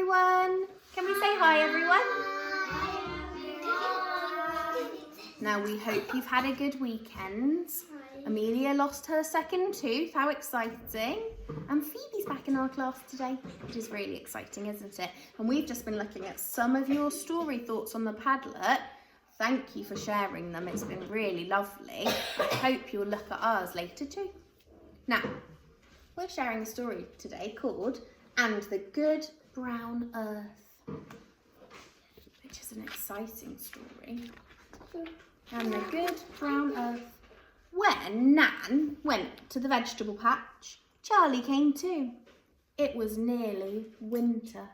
everyone. Can we say hi, everyone? Now, we hope you've had a good weekend. Amelia lost her second tooth. How exciting. And Phoebe's back in our class today, which is really exciting, isn't it? And we've just been looking at some of your story thoughts on the Padlet. Thank you for sharing them. It's been really lovely. I hope you'll look at ours later too. Now, we're sharing a story today called "And the Good Brown Earth," which is an exciting story. And the Good Brown Earth. When Nan went to the vegetable patch, Charlie came too. It was nearly winter.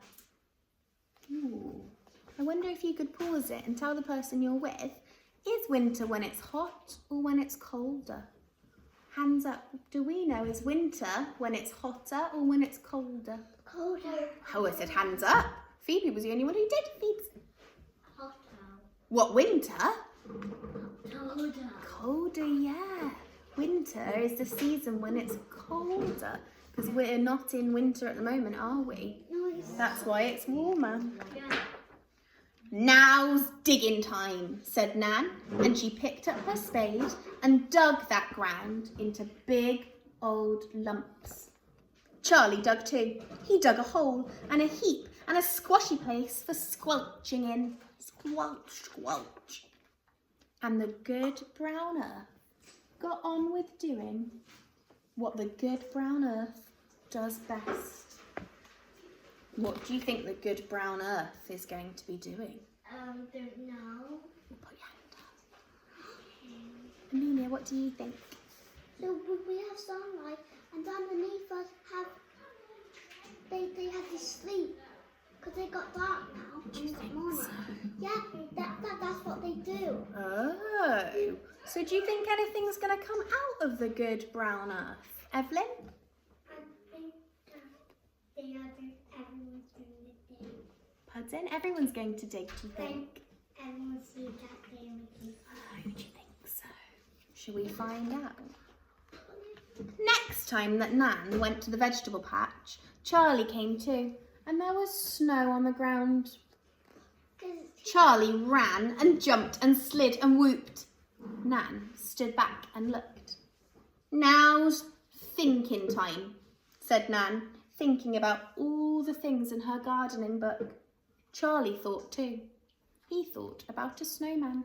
Ooh. I wonder if you could pause it and tell the person you're with, is winter when it's hot or when it's colder? Hands up. Do we know, is winter when it's hotter or when it's colder? Colder. Oh, I said hands up. Phoebe was the only one who did. Phoebe. Hotter. What, winter? Colder. Colder, yeah. Winter is the season when it's colder, because we're not in winter at the moment, are we? No, That's why it's warmer. yeah. Now's digging time, said Nan, and she picked up her spade and dug that ground into big old lumps. Charlie dug too. He dug a hole and a heap and a squashy place for squelching in. Squelch, squelch. And the good brown earth got on with doing what the good brown earth does best. What do you think the good brown earth is going to be doing? Don't know. Put your hand up. Amelia, what do you think? So we have sunlight, and underneath us they have to sleep because they got dark now. Do you think so? Yeah, that's what they do. Oh, so do you think anything's going to come out of the good brown earth? Evelyn? I think they are just everyone's going to dig. Pardon? Everyone's going to dig, do you think? Everyone sees that they will dig. Oh, do you think so? Shall we find out? Next time that Nan went to the vegetable patch, Charlie came too, and there was snow on the ground. Charlie ran and jumped and slid and whooped. Nan stood back and looked. Now's thinking time, said Nan, thinking about all the things in her gardening book. Charlie thought too. He thought about a snowman.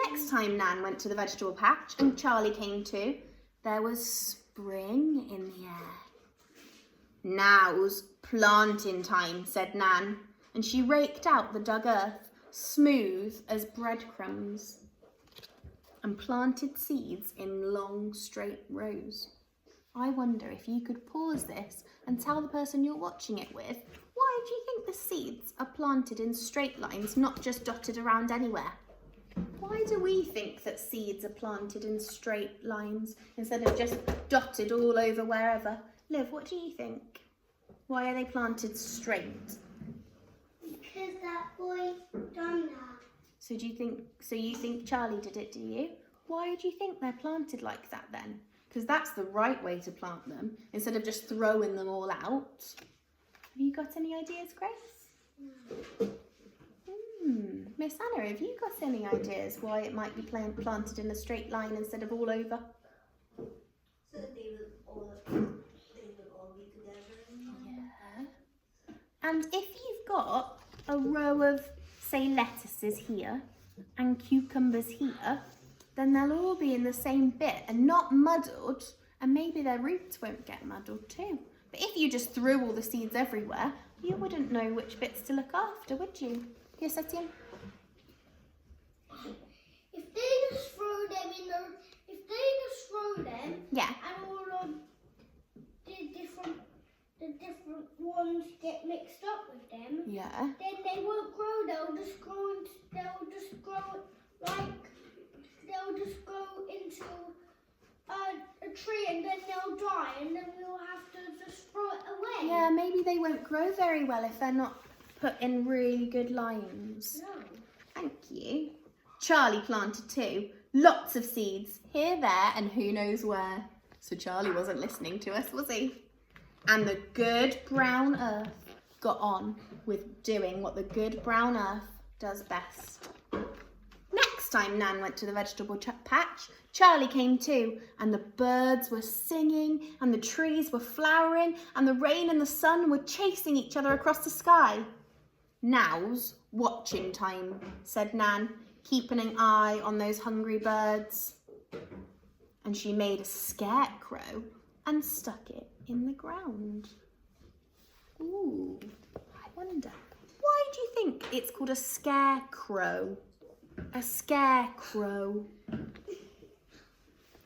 Next time Nan went to the vegetable patch and Charlie came too, there was spring in the air. Now's planting time, said Nan, and she raked out the dug earth, smooth as breadcrumbs, and planted seeds in long straight rows. I wonder if you could pause this and tell the person you're watching it with, why do you think the seeds are planted in straight lines, not just dotted around anywhere? Why do we think that seeds are planted in straight lines instead of just dotted all over wherever? Liv, what do you think? Why are they planted straight? Because that boy done that. So you think Charlie did it, do you? Why do you think they're planted like that then? Because that's the right way to plant them, instead of just throwing them all out. Have you got any ideas, Grace? No. Miss Anna, have you got any ideas why it might be planted in a straight line instead of all over? So that they will all be together. Yeah. And if you've got a row of, say, lettuces here and cucumbers here, then they'll all be in the same bit and not muddled, and maybe their roots won't get muddled too. But if you just threw all the seeds everywhere, you wouldn't know which bits to look after, would you? Yes, Etienne? If they just throw them Yeah. and all of the different ones get mixed up with them, Yeah. then they won't grow. They'll just grow into a tree, and then they'll die, and then we'll have to just throw it away. Yeah, maybe they won't grow very well if they're not put in really good lines. No. Thank you. Charlie planted too. Lots of seeds, here, there, and who knows where. So Charlie wasn't listening to us, was he? And the good brown earth got on with doing what the good brown earth does best. Next time Nan went to the vegetable patch, Charlie came too, and the birds were singing, and the trees were flowering, and the rain and the sun were chasing each other across the sky. Now's watching time, said Nan, keeping an eye on those hungry birds. And she made a scarecrow and stuck it in the ground. Ooh, I wonder, why do you think it's called a scarecrow? A scarecrow.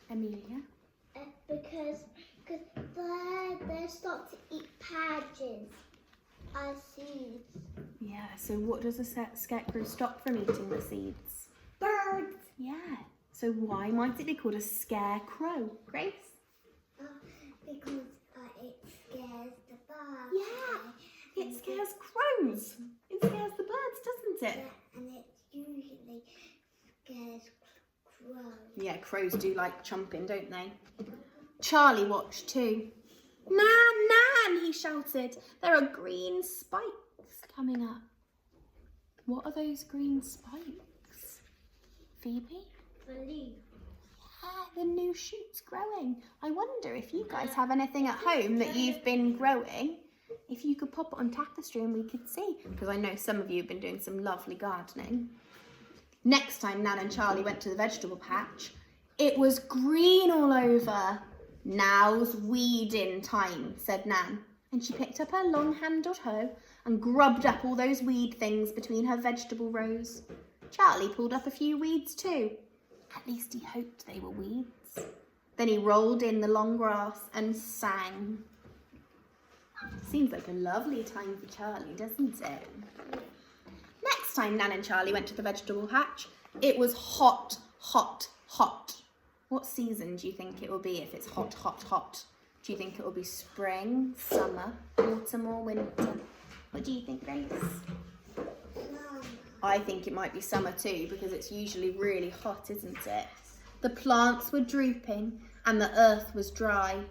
Amelia? Because they stop to eat padges as seeds. Yeah, so what does a scarecrow stop from eating the seeds? Birds. Yeah, so why might it be called a scarecrow, Grace? Because it scares the birds. Yeah, it scares crows. It scares the birds, doesn't it? Yeah, and it usually scares crows. Yeah, crows do like chomping, don't they? Charlie watched too. Nan, Nan, he shouted. There are green spikes coming up. What are those green spikes? Phoebe? The leaf. Yeah, the new shoot's growing. I wonder if you guys have anything at home that you've been growing. If you could pop it on tapestry and we could see. Because I know some of you have been doing some lovely gardening. Next time Nan and Charlie went to the vegetable patch, it was green all over. Now's weeding time, said Nan. And she picked up her long-handled hoe and grubbed up all those weed things between her vegetable rows. Charlie pulled up a few weeds too. At least he hoped they were weeds. Then he rolled in the long grass and sang. Seems like a lovely time for Charlie, doesn't it? Next time Nan and Charlie went to the vegetable patch, it was hot, hot, hot. What season do you think it will be if it's hot, hot, hot? Do you think it will be spring, summer, autumn or winter? What do you think, Grace? I think it might be summer too, because it's usually really hot, isn't it? The plants were drooping and the earth was dry.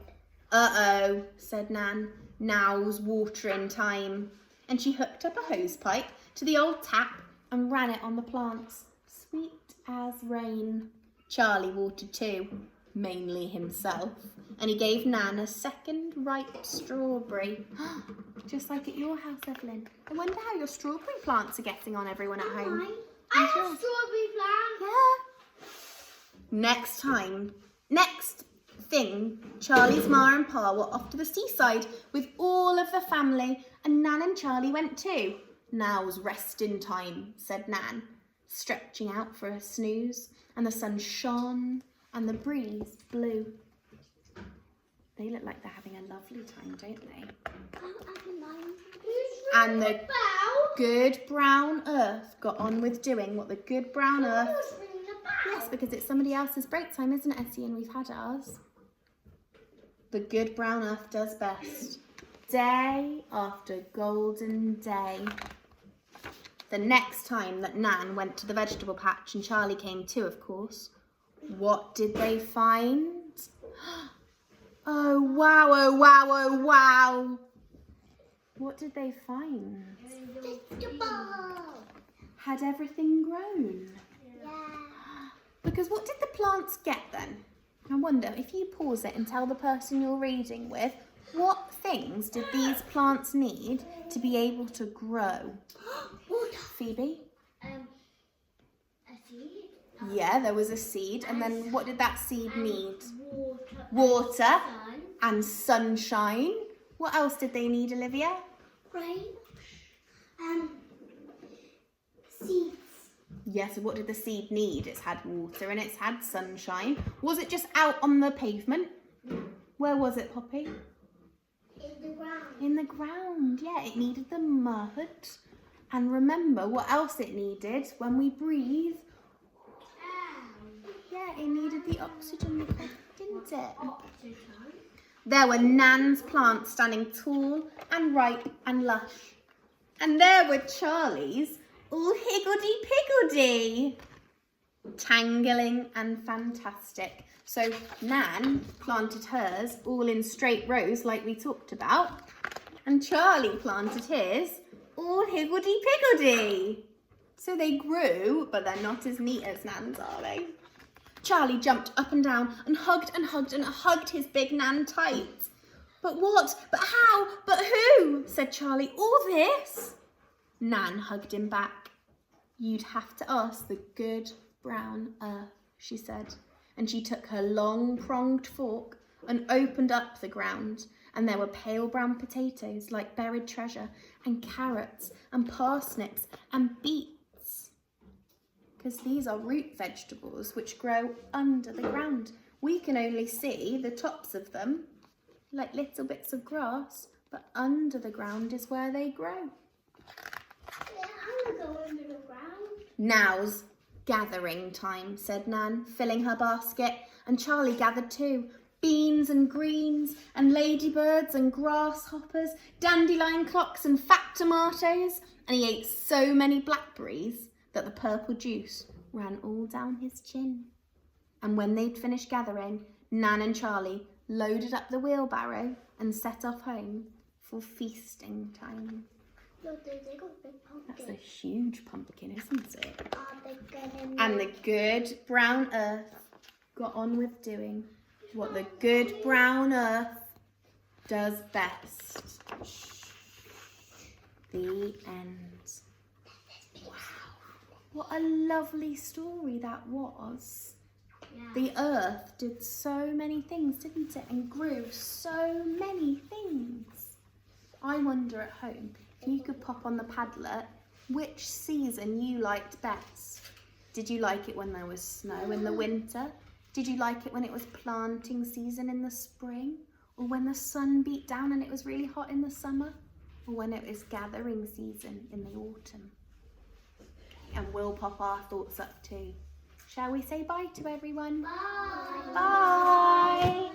Uh-oh, said Nan. Now's watering time. And she hooked up a hose pipe to the old tap and ran it on the plants. Sweet as rain. Charlie watered too, mainly himself. And he gave Nan a second ripe strawberry. Just like at your house, Evelyn. I wonder how your strawberry plants are getting on, everyone at home. I have strawberry plants. Yeah. Next thing, Charlie's ma and pa were off to the seaside with all of the family, and Nan and Charlie went too. Now's resting time, said Nan, stretching out for a snooze, and the sun shone and the breeze blew. They look like they're having a lovely time, don't they? And the good brown earth got on with doing what the good brown earth... Yes, because it's somebody else's break time, isn't it, Essie? And we've had ours. The good brown earth does best. Day after golden day. The next time that Nan went to the vegetable patch, and Charlie came too, of course, what did they find? Oh, wow, oh, wow, oh, wow. What did they find? Had everything grown? Yeah. Because what did the plants get then? I wonder if you pause it and tell the person you're reading with, what things did these plants need to be able to grow? Phoebe? A seed. Yeah, there was a seed. And then what did that seed need? Water. Water Sun. and sunshine. What else did they need, Olivia? Rain. Seeds. Yes, what did the seed need? It's had water and it's had sunshine. Was it just out on the pavement? Where was it, Poppy? In the ground. In the ground, yeah. It needed the mud. And remember what else it needed when we breathe? Yeah, it needed the oxygen, didn't it? There were Nan's plants standing tall and ripe and lush. And there were Charlie's, all higgledy-piggledy, tangling and fantastic, So Nan planted hers all in straight rows like we talked about. And Charlie planted his all higgledy-piggledy. So they grew, but they're not as neat as Nan's, are they? Charlie jumped up and down and hugged and hugged and hugged his big Nan tight. But what? But how? But who? Said Charlie. All this? Nan hugged him back. You'd have to ask the good brown earth, she said. And she took her long pronged fork and opened up the ground. And there were pale brown potatoes like buried treasure, and carrots and parsnips and beets. Because these are root vegetables which grow under the ground. We can only see the tops of them, like little bits of grass, but under the ground is where they grow. Yeah, I'm gonna go under the ground. Now's gathering time, said Nan, filling her basket, and Charlie gathered too. Beans and greens and ladybirds and grasshoppers, dandelion clocks and fat tomatoes, and he ate so many blackberries that the purple juice ran all down his chin. And when they'd finished gathering, Nan and Charlie loaded up the wheelbarrow and set off home for feasting time. Look, there's a big pumpkin. That's a huge pumpkin, isn't it? They're gonna And the good brown earth got on with doing what the good brown earth does best. The end. Wow, what a lovely story that was. Yeah. The earth did so many things, didn't it? And grew so many things. I wonder at home if you could pop on the Padlet which season you liked best. Did you like it when there was snow in the winter? Did you like it when it was planting season in the spring? Or when the sun beat down and it was really hot in the summer? Or when it was gathering season in the autumn? And we'll pop our thoughts up too. Shall we say bye to everyone? Bye. Bye.